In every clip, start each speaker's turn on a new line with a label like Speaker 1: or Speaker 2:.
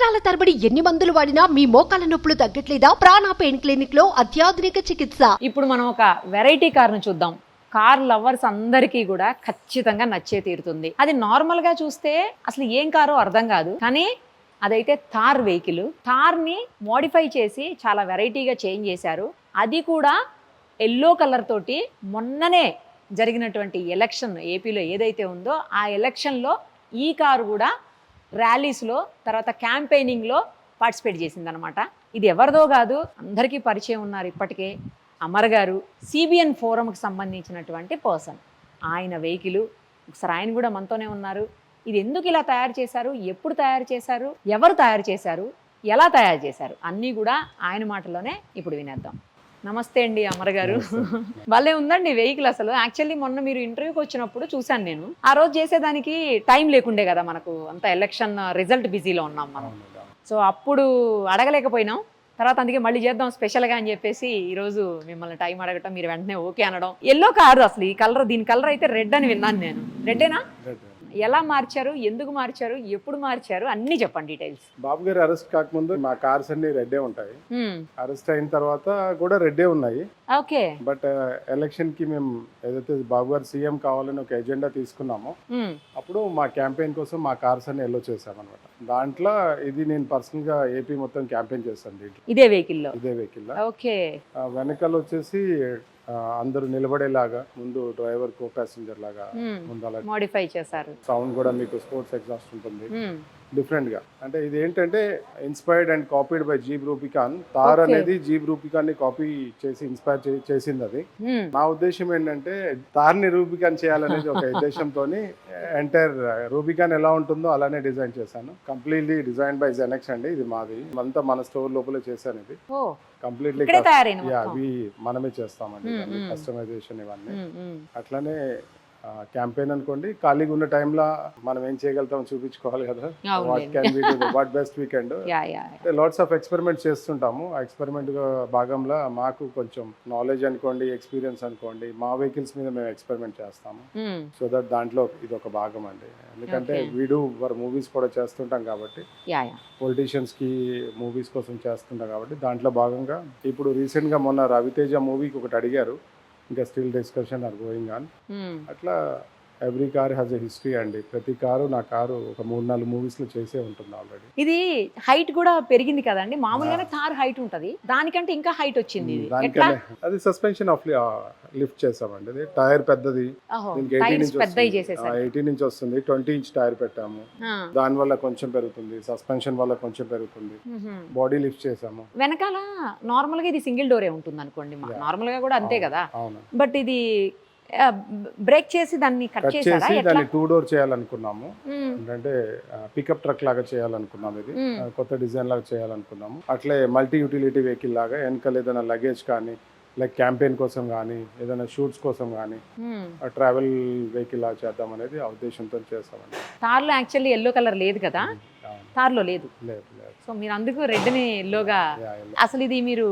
Speaker 1: సంవత్సరాల తరబడి ఎన్ని మందులు వాడినా మీ మోకాల నొప్పులు తగ్గట్లేదా? ప్రాణ పెయిన్ క్లినిక్ లో అత్యాధునిక చికిత్స.
Speaker 2: ఇప్పుడు మనం ఒక వెరైటీ కార్ను చూద్దాం. కార్ లవర్స్ అందరికీ కూడా ఖచ్చితంగా నచ్చే తీరుతుంది. అది నార్మల్ గా చూస్తే అసలు ఏం కారో అర్థం కాదు, కానీ అదైతే థార్ వెహికల్. థార్ని మోడిఫై చేసి చాలా వెరైటీగా చేంజ్ చేశారు. అది కూడా ఎల్లో కలర్ తోటి మొన్ననే జరిగినటువంటి ఎలక్షన్ ఏపీలో ఏదైతే ఉందో ఆ ఎలక్షన్లో ఈ కారు కూడా ర్యాలీస్లో తర్వాత క్యాంపెయినింగ్లో పార్టిసిపేట్ చేసిందనమాట. ఇది ఎవరిదో కాదు, అందరికీ పరిచయం ఉన్నారు ఇప్పటికే. అమర్ గారు సిబిఎన్ ఫోరంకి సంబంధించినటువంటి పర్సన్. ఆయన వెహికల్ ఒకసారి ఆయన కూడా మనతోనే ఉన్నారు. ఇది ఎందుకు ఇలా తయారు చేశారు, ఎప్పుడు తయారు చేశారు, ఎవరు తయారు చేశారు, ఎలా తయారు చేశారు అన్నీ కూడా ఆయన మాటలోనే ఇప్పుడు వినేద్దాం. నమస్తే అండి అమర్ గారు. భలే ఉందండి వెహికల్. అసలు యాక్చువల్లీ మొన్న మీరు ఇంటర్వ్యూకి వచ్చినప్పుడు చూశాను నేను. ఆ రోజు చేసేదానికి టైం లేకుండే కదా, మనకు అంత ఎలక్షన్ రిజల్ట్ బిజీలో ఉన్నాం మనం. సో అప్పుడు అడగలేకపోయినాం. తర్వాత అందుకే మళ్ళీ చేద్దాం స్పెషల్గా అని చెప్పేసి ఈరోజు మిమ్మల్ని టైం అడగటం, మీరు వెంటనే ఓకే అనడం. ఎల్లో కారు అసలు ఈ కలర్, దీని కలర్ అయితే రెడ్ అని విన్నాను నేను. రెడ్డేనా? ఎలా మార్చారు, ఎందుకు మార్చారు, ఎప్పుడు మార్చారు, అన్ని చెప్పండి డీటెయిల్స్.
Speaker 3: బాబు గారు అరెస్ట్ కాకముందు మా కార్స్ అన్ని రెడ్డే ఉంటాయి. అరెస్ట్ అయిన తర్వాత కూడా రెడ్డే ఉన్నాయి.
Speaker 2: ఓకే.
Speaker 3: బట్ ఎలక్షన్ కి మేము ఏదైతే బాబు గారు సీఎం కావాలని ఒక ఎజెండా తీసుకున్నామో అప్పుడు మా క్యాంపెయిన్ కోసం మా కార్స్ అన్ని ఎల్లో చేసామన్నమాట. దాంట్లో ఇది నేను పర్సనల్ గా ఏపీ మొత్తం క్యాంపెయిన్ చేస్తాను దీంట్లో.
Speaker 2: ఇదే వెహికల్ లో?
Speaker 3: ఇదే వెహికల్.
Speaker 2: ఓకే.
Speaker 3: వెనకాల వచ్చేసి అందరూ నిలబడేలాగా, ముందు డ్రైవర్ కో ప్యాసింజర్ లాగా ముందు అలా
Speaker 2: మోడిఫై చేశారు.
Speaker 3: సౌండ్ కూడా మీకు స్పోర్ట్స్ ఎగ్జాస్ట్ ఉంటుంది డిఫరెంట్ గా. అంటే ఇది ఏంటంటే inspired and copied by Jeep Rubicon. Thar అనేది జీప్ రూబికాన్ ని కాపీ చేసి ఇన్స్పైర్ చేసింది. అది నా ఉద్దేశం ఏంటంటే థార్ ని రూబికాన్ చేయాలనేది ఒక ఉద్దేశంతో ఎంటైర్ రూబికాన్ ఎలా ఉంటుందో అలానే డిజైన్ చేశాను. కంప్లీట్లీ డిజైన్ బై జెనెక్స్ అండి. ఇది మాది, అంతా మన స్టోర్ లోపలే చేశాను. ఇది కంప్లీట్లీ అవి మనమే చేస్తామండి, కస్టమైజేషన్ ఇవన్నీ. అట్లనే క్యాంపెయిన్ అనుకోండి, ఖాళీగా ఉన్న టైంలో మనం ఏం చేయగలుగుతాం చూపించుకోవాలి కదా. What best we can do. Lots of experiment చేస్తుంటాము. ఆ ఎక్స్పెరిమెంట్ భాగంలో మాకు కొంచెం నాలెడ్జ్ అనుకోండి, ఎక్స్పీరియన్స్ అనుకోండి, మా వెహికల్స్ మీద మేము ఎక్స్పెరిమెంట్ చేస్తాము. సో దట్ దాంట్లో ఇది ఒక భాగం అండి. ఎందుకంటే వీడు మూవీస్ కూడా చేస్తుంటాం కాబట్టి, పొలిటీషియన్స్ కి మూవీస్ కోసం చేస్తుంటాం కాబట్టి దాంట్లో భాగంగా ఇప్పుడు రీసెంట్ గా మొన్న రవితేజ మూవీకి ఒకటి అడిగారు. ఇంకా still discussion are going on. అట్లా every car has a history అండి. ప్రతి కారు, నా కారు ఒక 3-4 మూవీస్ లో చేసే ఉంటుంది ఆల్రెడీ.
Speaker 2: ఇది హైట్ కూడా పెరిగింది కదండి. మామూలుగానే కార్ హైట్ ఉంటది, దానికంటే ఇంకా హైట్ వచ్చింది.
Speaker 3: అది సస్పెన్షన్ ఆఫ్ లిఫ్ట్ చేసామండి. అది టైర్ పెద్దది, 18 ఇంచ్ వస్తుంది. 20 ఇంచ్ టైర్ పెట్టాము. దాని వల్ల కొంచెం పెరుగుతుంది, సస్పెన్షన్ వల్ల కొంచెం పెరుగుతుంది. బాడీ లిఫ్ట్ చేసాము.
Speaker 2: వెనకాల నార్మల్ గా ఇది సింగిల్ డోరే ఉంటుంది అనుకోండి, నార్మల్ గా కూడా అంతే కదా. బట్ ఇది బ్రేక్ చేసి దాన్ని కట్ చేసి
Speaker 3: దాన్ని 2 డోర్ చేయాలనుకున్నాము. అంటే పికప్ ట్రక్ లాగా చేయాలనుకున్నాము. ఇది కొత్త డిజైన్ లాగా చేయాలనుకున్నాము. అట్లే మల్టీ యూటిలిటీ వెహికల్ లాగా వెనకాల ఏదైనా లగేజ్ కానీ, లైక్ క్యాంపెయిన్ కోసం కానీ, ఏదైనా షూట్స్ కోసం కానీ ట్రావెల్ వెహికల్ లాగా చేద్దాం అనేది ఆ ఉద్దేశంతో చేస్తామండి.
Speaker 2: థార్ లో యాక్చువల్లీ ఎల్లో కలర్ లేదు కదా, థార్ లో లేదు. సో మీరు అందుకు రెడ్ ని ఎల్లోగా, అసలు ఇది మీరు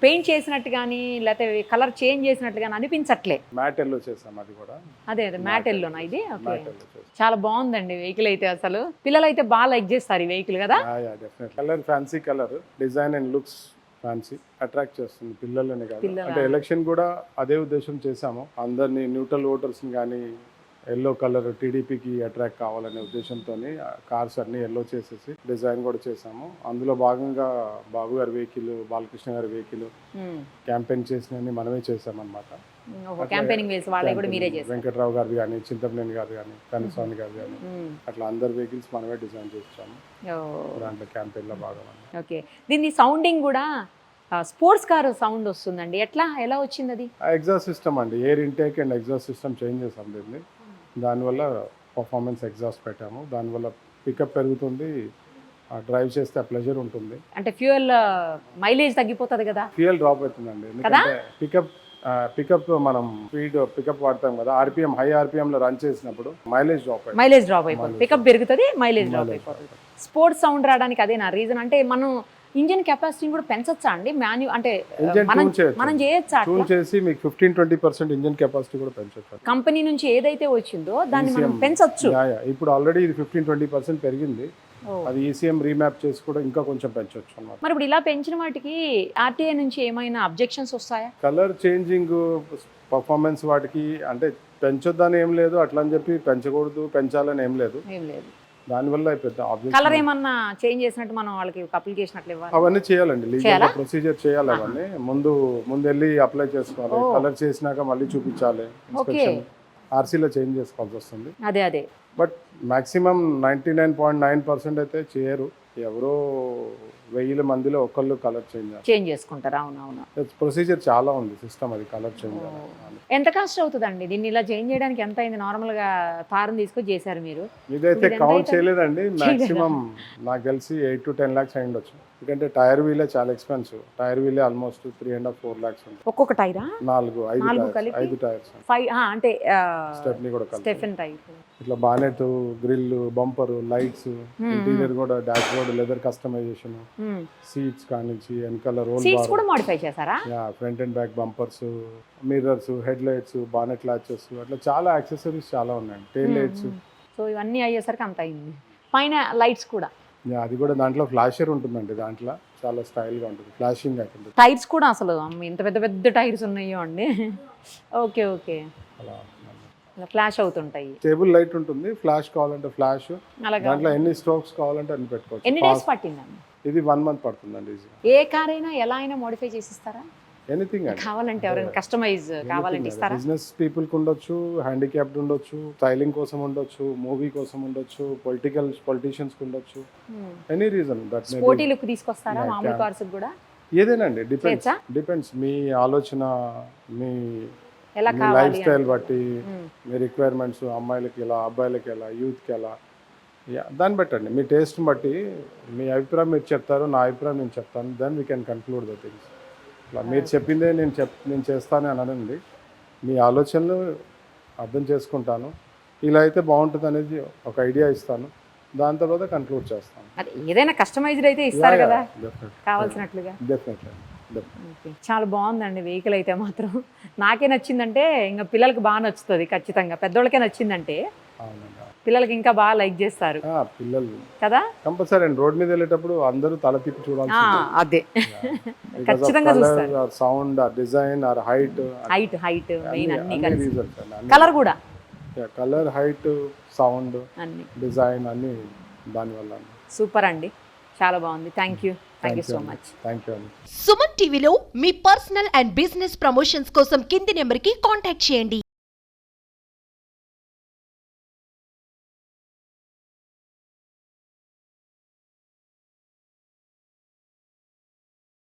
Speaker 2: పెయింట్ చేసినట్టు కానీ లేకపోతే కలర్ చేంజ్ చేసినట్టు కానీ అనిపించట్లే.
Speaker 3: మ్యాట్ ఎల్లో చేసాం అది కూడా.
Speaker 2: అదే మ్యాట్ ఎల్లోనా ఇది? చాలా బాగుందండి వెహికల్ అయితే. అసలు పిల్లలు అయితే బాగా లైక్ చేస్తారు ఈ వెహికల్ కదా.
Speaker 3: Colour fancy colour, design and looks fancy, attract చేస్తుంది పిల్లలని కాదు. అంటే ఎలక్షన్ కూడా అదే ఉద్దేశం చేసాము. అందరినీ న్యూట్రల్ ఓటర్స్ కానీ ఎల్లో కలర్ టీడీపీకి అట్రాక్ట్ కావాలనే ఉద్దేశంతో కార్స్ అన్ని ఎల్లో చేసేసి డిజైన్ కూడా చేసాము. అందులో భాగంగా బాబు గారి వెహికల్, బాలకృష్ణ గారి వెహికల్ క్యాంపెయిన్ చేసినవి మనమే చేసామన్నమాట. వెంకట్రావు గారు కానీ, చింతమనేని గారు కానీ, కనస్వామి గారు కానీ, అట్లా అందరి వెహికల్స్ మనమే డిజైన్ చేసాము. దాంట్లో క్యాంపెయిన్ లో భాగం.
Speaker 2: ఓకే. దీన్ని సౌండింగ్ కూడా స్పోర్ట్స్ కార్ సౌండ్ వస్తుందండి. ఎలా వచ్చింది అది?
Speaker 3: ఎగ్జాస్ట్ సిస్టమ్ అండి, air intake and exhaust system change చేసాం దీన్ని. దానివల్ల పర్ఫార్మెన్స్ ఎగ్జాస్ట్ పెట్టాము. దానివల్ల పికప్ పెరుగుతుంది, డ్రైవ్ చేస్తే ప్లెజర్ ఉంటుంది.
Speaker 2: అంటే ఫ్యూయల్ మైలేజ్ తగ్గిపోతుంది కదా.
Speaker 3: ఫ్యూయల్ డ్రాప్ అవుతుందండి, ఎందుకంటే పికప్ మనం స్పీడ్ పికప్ వాడతాం కదా, ఆర్పిఎం హై ఆర్పిఎం లో రన్ చేసినప్పుడు మైలేజ్ డ్రాప్ అయిపోతుంది. పికప్ పెరుగుతుంది, మైలేజ్ డ్రాప్ అయిపోతుంది. స్పోర్ట్స్ సౌండ్ రావడానికి అదే నా రీజన్. అంటే మనం ఇంజిన్ కెపాసిటీ కూడా పెంచొచ్చా అండి? అంటే మనం చేయొచ్చా? ట్యూన్ చేసి మీకు 15-20% ఇంజిన్ కెపాసిటీ కూడా పెంచొచ్చు.
Speaker 2: కంపెనీ నుంచి ఏదైతే వచ్చిందో దాన్ని మనం పెంచొచ్చు.
Speaker 3: ఇప్పుడు ఆల్రెడీ ఇది 15-20% పెరిగింది.
Speaker 2: ఓ.
Speaker 3: అది ఈసీఎం రీమ్యాప్ చేసి కూడా ఇంకా కొంచెం పెంచవచ్చు అన్నమాట.
Speaker 2: మరి ఇప్పుడు ఇలా పెంచిన వాటికి ఆర్టీఐ నుంచి ఏమైనా అబ్జెక్షన్స్ వస్తాయా?
Speaker 3: కలర్ చేంజింగ్ పర్ఫార్మెన్స్ వాటికి అంటే పెంచొద్దని ఏం లేదు, అట్లా అని చెప్పి పెంచకూడదు పెంచాలని ఏం లేదు.
Speaker 2: ఏం లేదు.
Speaker 3: దానివల్ల పెద్ద
Speaker 2: కలర్
Speaker 3: ఆబ్జెక్షన్
Speaker 2: ఏమన్నా చేంజ్ చేసినట్టు మనం వాళ్ళకి ఒక అప్లికేషన్ అట్లా ఇవ్వాలి?
Speaker 3: అవన్నీ చేయాలండి, లీగల్
Speaker 2: చేయాలా?
Speaker 3: ప్రొసీజర్ చేయాలి. అవన్నీ ముందు వెళ్ళి అప్లై చేసుకోవాలి,
Speaker 2: ఓ.
Speaker 3: కలర్ చేసినాక మళ్ళీ చూపించాలి, ఇన్స్పెక్షన్ ఆర్సీలో చేంజ్ చేసుకోవాల్సి వస్తుంది.
Speaker 2: అదే
Speaker 3: బట్ మాక్సిమం 99.9% అయితే చేయరు. ఎవరో 1000 మందిలో ఒకళ్ళు కలర్
Speaker 2: చేంజ్ చేసుకుంటారు. అవునవును.
Speaker 3: ప్రొసీజర్ చాలా ఉంది, సిస్టమ్ అది కలర్ చేంజ్.
Speaker 2: ఎంత కాస్ట్ అవుతుందండి దీన్ని ఇలా చేంజ్ చేయడానికి? ఎంత అయింది? నార్మల్ గా తారం తీసుకొని చేశారు మీరు.
Speaker 3: ఇదైతే
Speaker 2: ఇది ఎంత
Speaker 3: కౌంట్
Speaker 2: అవుతుంది?
Speaker 3: చేయలేదండి, మాక్సిమం నాకు తెలిసి 8 to 10 lakhs అయ్యిండొచ్చు. ఎందుకంటే టైర్ వీలే చాలా ఎక్స్పెన్సివ్. టైర్ వీలే ఆల్మోస్ట్ 3.5-4 lakhs ఉంటుంది.
Speaker 2: ఒక్కొక్క టైరా?
Speaker 3: 5
Speaker 2: కలిపి?
Speaker 3: టైర్స్,
Speaker 2: 5 అంటే
Speaker 3: స్టెప్ని కూడా కలిపి.
Speaker 2: Stepney tyre.
Speaker 3: ఇట్లా bonnet, grille, bumper, lights, interior కూడా dashboard leather customization, seats కానించి వెనకాల రోల్
Speaker 2: సీట్స్ కూడా మోడిఫై చేశారా?
Speaker 3: Front and back bumpers, mirrors, head lights, bonnet latches, అట్లా చాలా యాక్సెసరీస్ చాలా ఉన్నాయండి. Tail lights.
Speaker 2: సో ఇవన్నీ అయ్యేసరికి అంత అయింది. పైన లైట్స్ కూడా.
Speaker 3: అది కూడా దాంట్లో ఫ్లాషర్ ఉంటుందండి, దాంట్లో చాలా స్టైల్గా ఉంటుంది, ఫ్లాషింగ్ అవుతుంది.
Speaker 2: టైర్స్ కూడా అసలు అమ్మ ఇంత పెద్ద పెద్ద టైర్స్ ఉన్నాయో అండి. ఓకే
Speaker 3: అలా
Speaker 2: ఫ్లాష్ అవుతుంటాయి.
Speaker 3: టేబుల్ లైట్ ఉంటుంది, ఫ్లాష్ కావాలంటే ఫ్లాష్,
Speaker 2: అలాగా.
Speaker 3: దాంట్లో ఎన్ని స్ట్రోక్స్ కావాలంటే అన్ని పెట్టుకోవచ్చు.
Speaker 2: ఎన్ని డేస్ పట్టిందండి?
Speaker 3: ఇది 1 month పడుతుందండి ఈజీ.
Speaker 2: ఏ కార్ అయినా ఎలా అయినా మోడిఫై చేసిస్తారా?
Speaker 3: ఎనీథింగ్ అండి,
Speaker 2: కావాలంటే ఎవరైనా కస్టమైజ్ కావాలంటే ఇస్తారా?
Speaker 3: బిజినెస్ పీపుల్కి ఉండొచ్చు, హ్యాండిక్యాప్డ్ ఉండొచ్చు, స్టైలింగ్ కోసం ఉండొచ్చు, మూవీ కోసం ఉండొచ్చు, పొలిటీషియన్స్కి ఉండొచ్చు, any reason that
Speaker 2: sporty look తీసుకొస్తారా మామూలు కార్స్ కూడా?
Speaker 3: ఏదేనండి, డిపెండ్స్ మీ ఆలోచన, మీ
Speaker 2: ఎలా
Speaker 3: మీ
Speaker 2: కావాలి
Speaker 3: లైఫ్ స్టైల్ బట్టి, మీ రిక్వైర్మెంట్స్, అమ్మాయిలకి ఎలా, అబ్బాయిలకి ఎలా, యూత్కి ఎలా, దాన్ని బట్టండి. మీ టేస్ట్ని బట్టి మీ అభిప్రాయం మీరు చెప్తారు, నా అభిప్రాయం నేను చెప్తాను, then we can conclude the things. ఇట్లా మీరు చెప్పిందే నేను చేస్తాను అని అనండి. మీ ఆలోచనలు అర్థం చేసుకుంటాను, ఇలా అయితే బాగుంటుంది అనేది ఒక ఐడియా ఇస్తాను, దాని తర్వాత కన్క్లూడ్ చేస్తాను.
Speaker 2: అది ఏదైనా కస్టమైజ్డ్ అయితే ఇస్తారు కదా కావాల్సినట్లుగా.
Speaker 3: డెఫినెట్లీ.
Speaker 2: ఓకే, చాలా బాగుందండి వెహికల్ అయితే మాత్రం. నాకే నచ్చిందంటే ఇంకా పిల్లలకి బాగా నచ్చుతుంది ఖచ్చితంగా. పెద్దోళ్ళకే నచ్చిందంటే
Speaker 3: అవునండి,
Speaker 2: పిల్లలకి ఇంకా బాగా లైక్ చేస్తారు
Speaker 3: పిల్లలు
Speaker 2: కదా.
Speaker 3: కంపల్సరీ అండి, రోడ్ మీద వెళ్ళేటప్పుడు అందరూ తల తిప్పి చూడాలి.
Speaker 2: అదే ఖచ్చితంగా చూస్తారు.
Speaker 3: సౌండ్, డిజైన్, హైట్
Speaker 2: మెయిన్ అన్ని కలిసి.
Speaker 3: రీజన్స్ అండి.
Speaker 2: కలర్ కూడా,
Speaker 3: కలర్, హైట్, సౌండ్,
Speaker 2: అన్ని
Speaker 3: డిజైన్ అన్ని దానివల్ల.
Speaker 2: సూపర్ అండి, చాలా బాగుంది. Thank you so much.
Speaker 3: Thank you అండి.
Speaker 1: సుమన్ టీవీలో మీ పర్సనల్ అండ్ బిజినెస్ ప్రమోషన్స్ కోసం కింది నెంబర్కి కాంటాక్ట్ చేయండి.